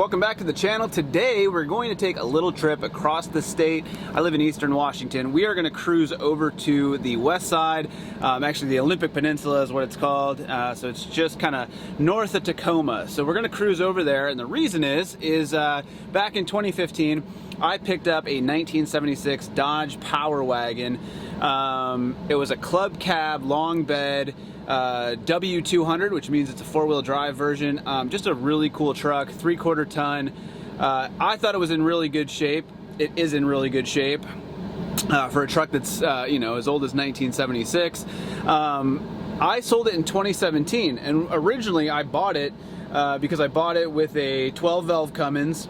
welcome back to the channel. Today we're going to take a little trip across the state. I live in Eastern Washington. We are going to cruise over to the west side, actually the Olympic Peninsula is what it's called, so it's just kind of north of Tacoma. So we're going to cruise over there, and the reason is back in 2015 I picked up a 1976 Dodge Power Wagon. It was a club cab, long bed, W200, which means it's a four-wheel drive version. Just a really cool truck, 3/4 ton. I thought it was in really good shape. It is in really good shape for a truck that's as old as 1976. I sold it in 2017, and originally I bought it because I bought it with a 12-valve Cummins.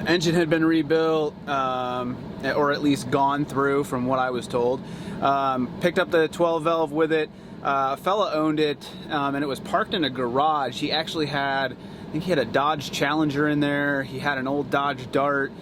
Engine had been rebuilt, or at least gone through from what I was told. Picked up the 12-valve with it. A fella owned it, and it was parked in a garage. He actually had, I think he had a Dodge Challenger in there. He had an old Dodge Dart.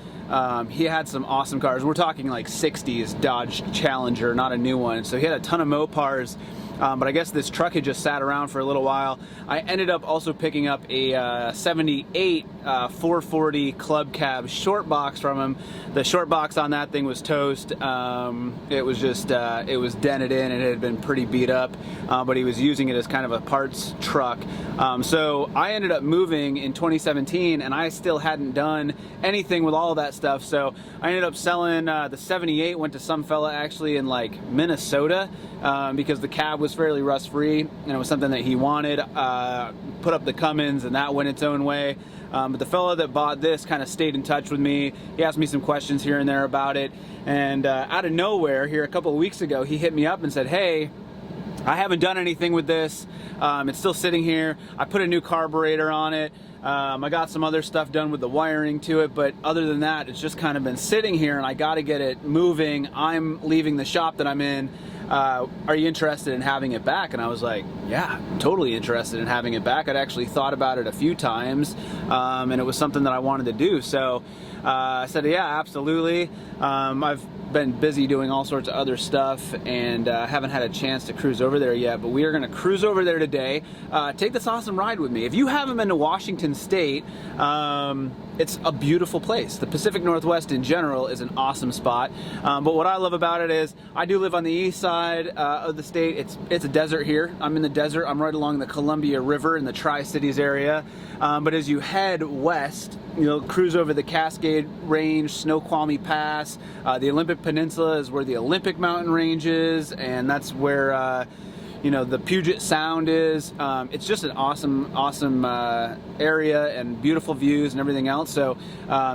He had some awesome cars. We're talking like 60s Dodge Challenger, not a new one. So he had a ton of Mopars. But I guess this truck had just sat around for a little while. I ended up also picking up a 78 440 club cab short box from him. The short box on that thing was toast. It was just, it was dented in and it had been pretty beat up, but he was using it as kind of a parts truck. So I ended up moving in 2017 and I still hadn't done anything with all of that stuff. So I ended up selling the 78, went to some fella actually in like Minnesota, because the cab was fairly rust-free and it was something that he wanted. Put up the Cummins and that went its own way. But the fellow that bought this kind of stayed in touch with me. He asked me some questions here and there about it, and out of nowhere here a couple of weeks ago he hit me up and said, hey, I haven't done anything with this. It's still sitting here. I put a new carburetor on it. I got some other stuff done with the wiring to it, but other than that, it's just kind of been sitting here and I got to get it moving. I'm leaving the shop that I'm in. Are you interested in having it back? And I was like, yeah, totally interested in having it back. I'd actually thought about it a few times, and it was something that I wanted to do. So I said, yeah, absolutely. I've been busy doing all sorts of other stuff and haven't had a chance to cruise over there yet, but we are going to cruise over there today. Take this awesome ride with me. If you haven't been to Washington State, it's a beautiful place. The Pacific Northwest in general is an awesome spot, but what I love about it is I do live on the east side of the state. It's a desert here. I'm in the desert. I'm right along the Columbia River in the Tri-Cities area, but as you head west, you'll cruise over the Cascade Range, Snoqualmie Pass. The Olympic Peninsula is where the Olympic Mountain Range is, and that's where the Puget Sound is. It's just an awesome area and beautiful views and everything else. So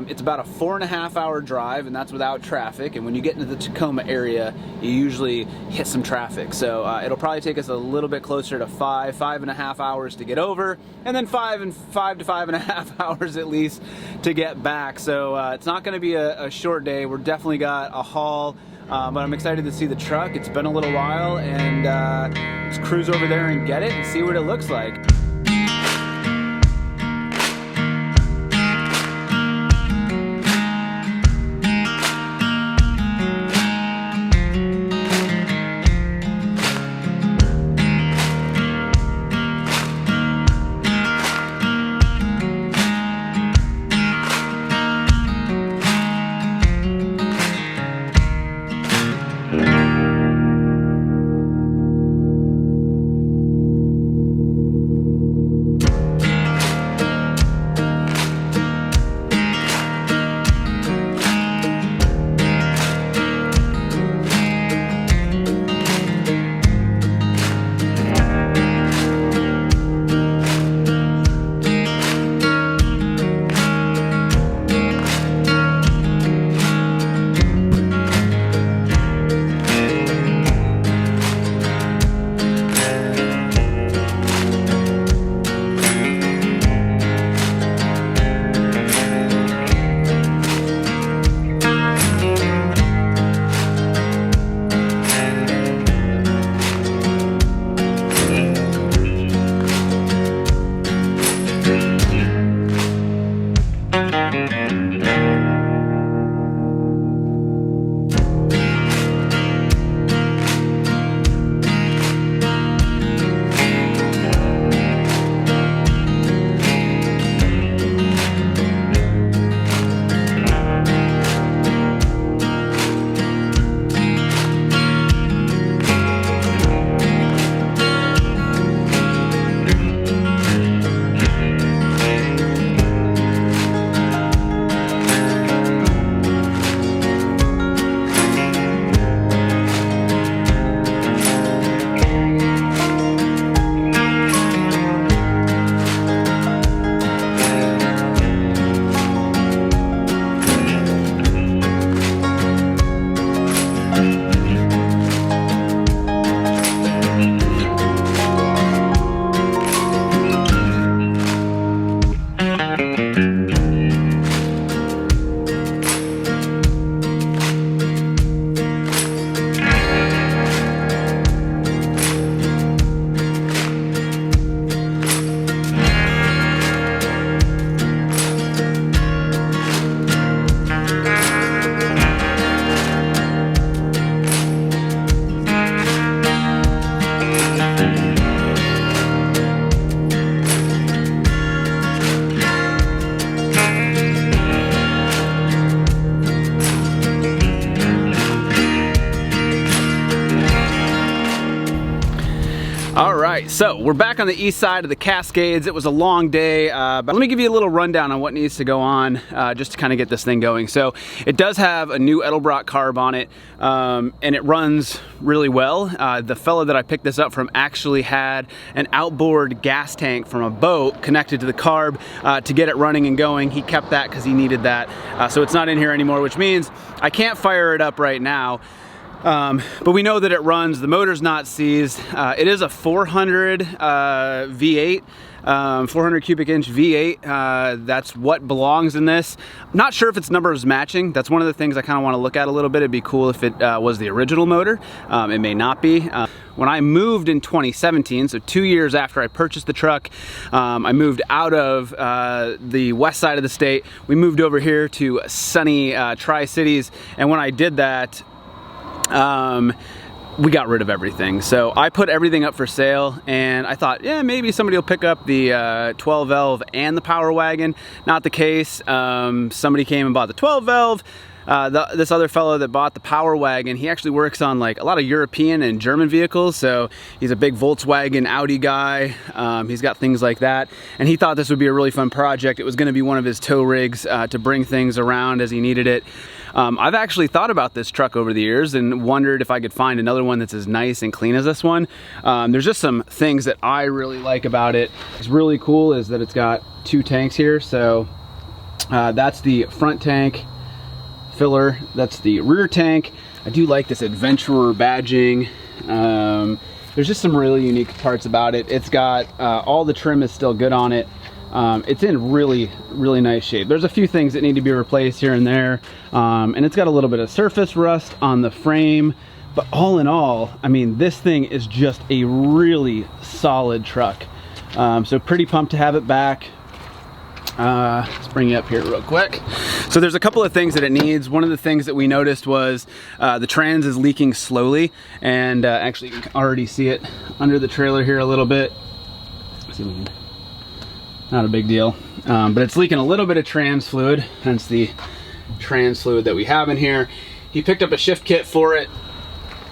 it's about a 4.5-hour drive, and that's without traffic. And when you get into the Tacoma area, you usually hit some traffic. So it'll probably take us a little bit closer to 5.5 hours to get over, and then 5 to 5.5 hours at least to get back. So it's not going to be a short day. We're definitely got a haul. But I'm excited to see the truck. It's been a little while, and let's cruise over there and get it and see what it looks like. right, so we're back on the east side of the Cascades. It was a long day, but let me give you a little rundown on what needs to go on just to kind of get this thing going. So it does have a new Edelbrock carb on it, and it runs really well. The fella that I picked this up from actually had an outboard gas tank from a boat connected to the carb to get it running and going. He kept that because he needed that. So it's not in here anymore, which means I can't fire it up right now. But we know that it runs. The motor's not seized. It is a 400 V8, 400 cubic inch V8. That's what belongs in this. I'm not sure if its number is matching. That's one of the things I kind of want to look at a little bit. It'd be cool if it was the original motor. It may not be. When I moved in 2017, so 2 years after I purchased the truck, I moved out of the west side of the state. We moved over here to sunny Tri-Cities, and when I did that, we got rid of everything. So I put everything up for sale, and I thought, yeah, maybe somebody will pick up the 12 valve and the Power Wagon. Not the case. Somebody came and bought the 12 valve. This other fellow that bought the Power Wagon, he actually works on like a lot of European and German vehicles, so he's a big Volkswagen, Audi guy. He's got things like that, and he thought this would be a really fun project. It was going to be one of his tow rigs to bring things around as he needed it. I've actually thought about this truck over the years and wondered if I could find another one that's as nice and clean as this one. There's just some things that I really like about it. What's really cool is that it's got two tanks here. So that's the front tank filler, that's the rear tank. I do like this adventurer badging. There's just some really unique parts about it. It's got all the trim is still good on it. It's in really nice shape. There's a few things that need to be replaced here and there, and it's got a little bit of surface rust on the frame, but all in all, I mean, this thing is just a really solid truck. So pretty pumped to have it back. Let's bring you up here real quick. So there's a couple of things that it needs. One of the things that we noticed was the trans is leaking slowly, and actually you can already see it under the trailer here a little bit. Let's see if we can. Not a big deal, but it's leaking a little bit of trans fluid, hence the trans fluid that we have in here. He picked up a shift kit for it.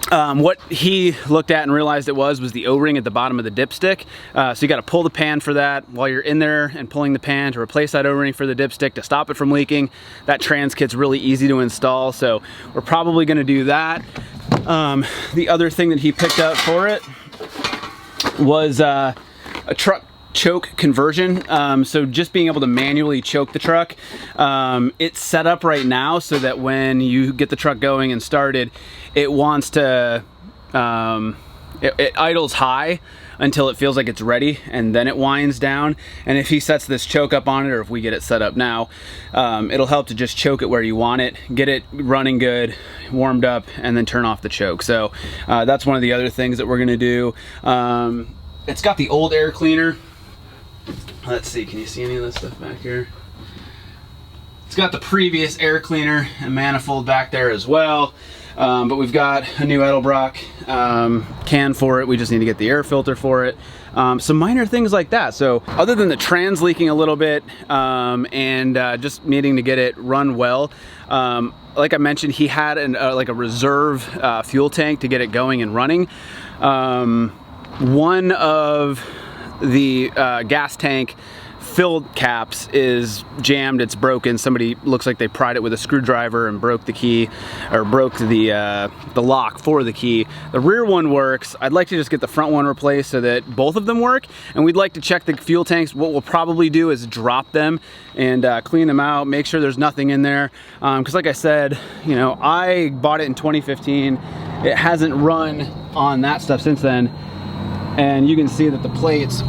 What he looked at and realized it was the O-ring at the bottom of the dipstick. So you got to pull the pan for that while you're in there and pulling the pan to replace that O-ring for the dipstick to stop it from leaking. That trans kit's really easy to install, so we're probably going to do that. The other thing that he picked up for it was a truck choke conversion. So just being able to manually choke the truck. It's set up right now so that when you get the truck going and started, it wants to, it idles high until it feels like it's ready, and then it winds down. And if he sets this choke up on it, or if we get it set up now, it'll help to just choke it where you want it, get it running good, warmed up, and then turn off the choke. So that's one of the other things that we're gonna do. It's got the old air cleaner. Let's see, can you see any of this stuff back here? It's got the previous air cleaner and manifold back there as well. But we've got a new Edelbrock can for it. We just need to get the air filter for it. Some minor things like that. So other than the trans leaking a little bit and just needing to get it run well, like I mentioned, he had like a reserve fuel tank to get it going and running. One of the gas tank filled caps is jammed, it's broken. Somebody looks like they pried it with a screwdriver and broke the key, or broke the lock for the key. The rear one works. I'd like to just get the front one replaced so that both of them work, and we'd like to check the fuel tanks. What we'll probably do is drop them and clean them out, make sure there's nothing in there, because like I said, you know, I bought it in 2015. It hasn't run on that stuff since then, and you can see that the plates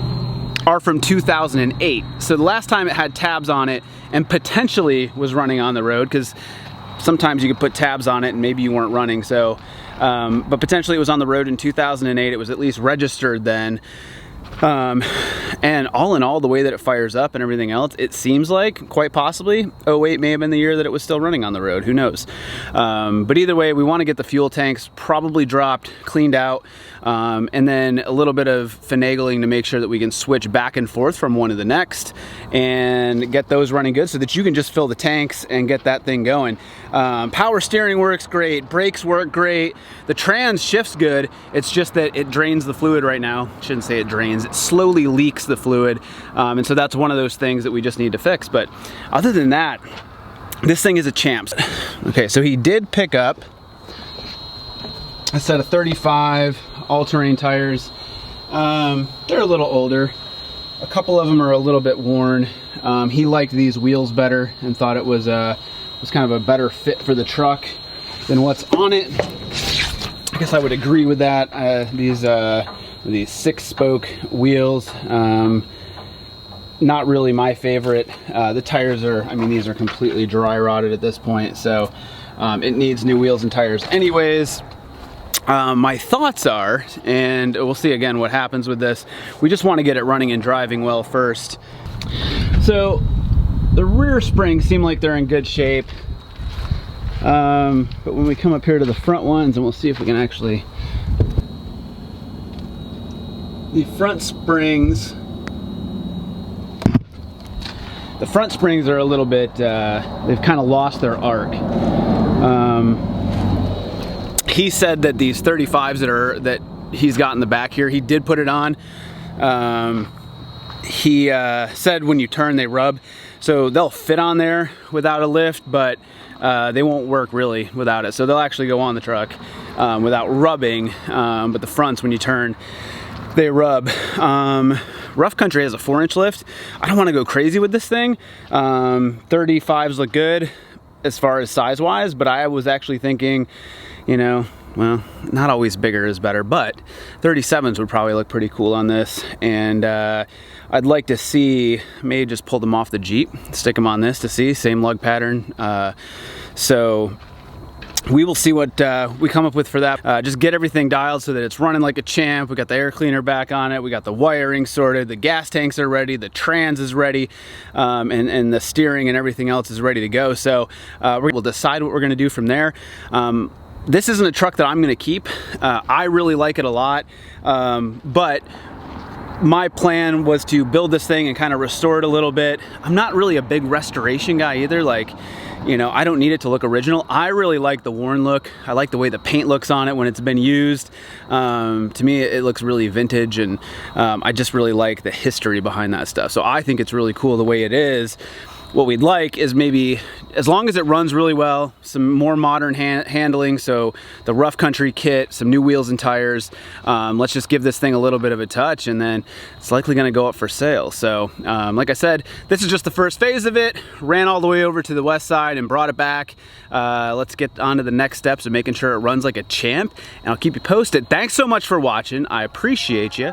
are from 2008. So the last time it had tabs on it and potentially was running on the road, because sometimes you could put tabs on it and maybe you weren't running. So, but potentially it was on the road in 2008. It was at least registered then. And all in all, the way that it fires up and everything else, it seems like, quite possibly, '08 may have been the year that it was still running on the road, who knows. But either way, we want to get the fuel tanks probably dropped, cleaned out, and then a little bit of finagling to make sure that we can switch back and forth from one to the next and get those running good so that you can just fill the tanks and get that thing going. Power steering works great, brakes work great, the trans shifts good, it's just that it drains the fluid right now. Shouldn't say it drains, it slowly leaks the fluid, and so that's one of those things that we just need to fix. But other than that, this thing is a champ. Okay, so he did pick up a set of 35 all-terrain tires. They're a little older. A couple of them are a little bit worn. He liked these wheels better and thought it was kind of a better fit for the truck than what's on it. I guess I would agree with that. These 6-spoke wheels, not really my favorite. The tires are, I mean, these are completely dry rotted at this point, so it needs new wheels and tires anyways. My thoughts are, and we'll see again what happens with this, we just want to get it running and driving well first. So the rear springs seem like they're in good shape, but when we come up here to the front ones, and we'll see if we can actually, the front springs are a little bit, they've kind of lost their arc. He said that these 35s that he's got in the back here, he did put it on. He said when you turn they rub, so they'll fit on there without a lift, but they won't work really without it. So they'll actually go on the truck without rubbing, but the fronts, when you turn, they rub. Rough Country has a 4-inch lift. I don't want to go crazy with this thing. 35s look good as far as size wise, but I was actually thinking, you know, well, not always bigger is better, but 37s would probably look pretty cool on this. And I'd like to see, maybe just pull them off the Jeep, stick them on this to see, same lug pattern. So we will see what we come up with for that. Just get everything dialed so that it's running like a champ. We got the air cleaner back on it. We got the wiring sorted. The gas tanks are ready. The trans is ready. And the steering and everything else is ready to go. So we'll decide what we're going to do from there. This isn't a truck that I'm going to keep. I really like it a lot. But my plan was to build this thing and kind of restore it a little bit. I'm not really a big restoration guy either. Like, you know, I don't need it to look original. I really like the worn look. I like the way the paint looks on it when it's been used. To me, it looks really vintage, and I just really like the history behind that stuff. So I think it's really cool the way it is. What we'd like is maybe, as long as it runs really well, some more modern handling, so the Rough Country kit, some new wheels and tires. Let's just give this thing a little bit of a touch, and then it's likely going to go up for sale. So like I said, this is just the first phase of it. Ran all the way over to the west side and brought it back. Let's get on to the next steps of making sure it runs like a champ, and I'll keep you posted. Thanks so much for watching. I appreciate you.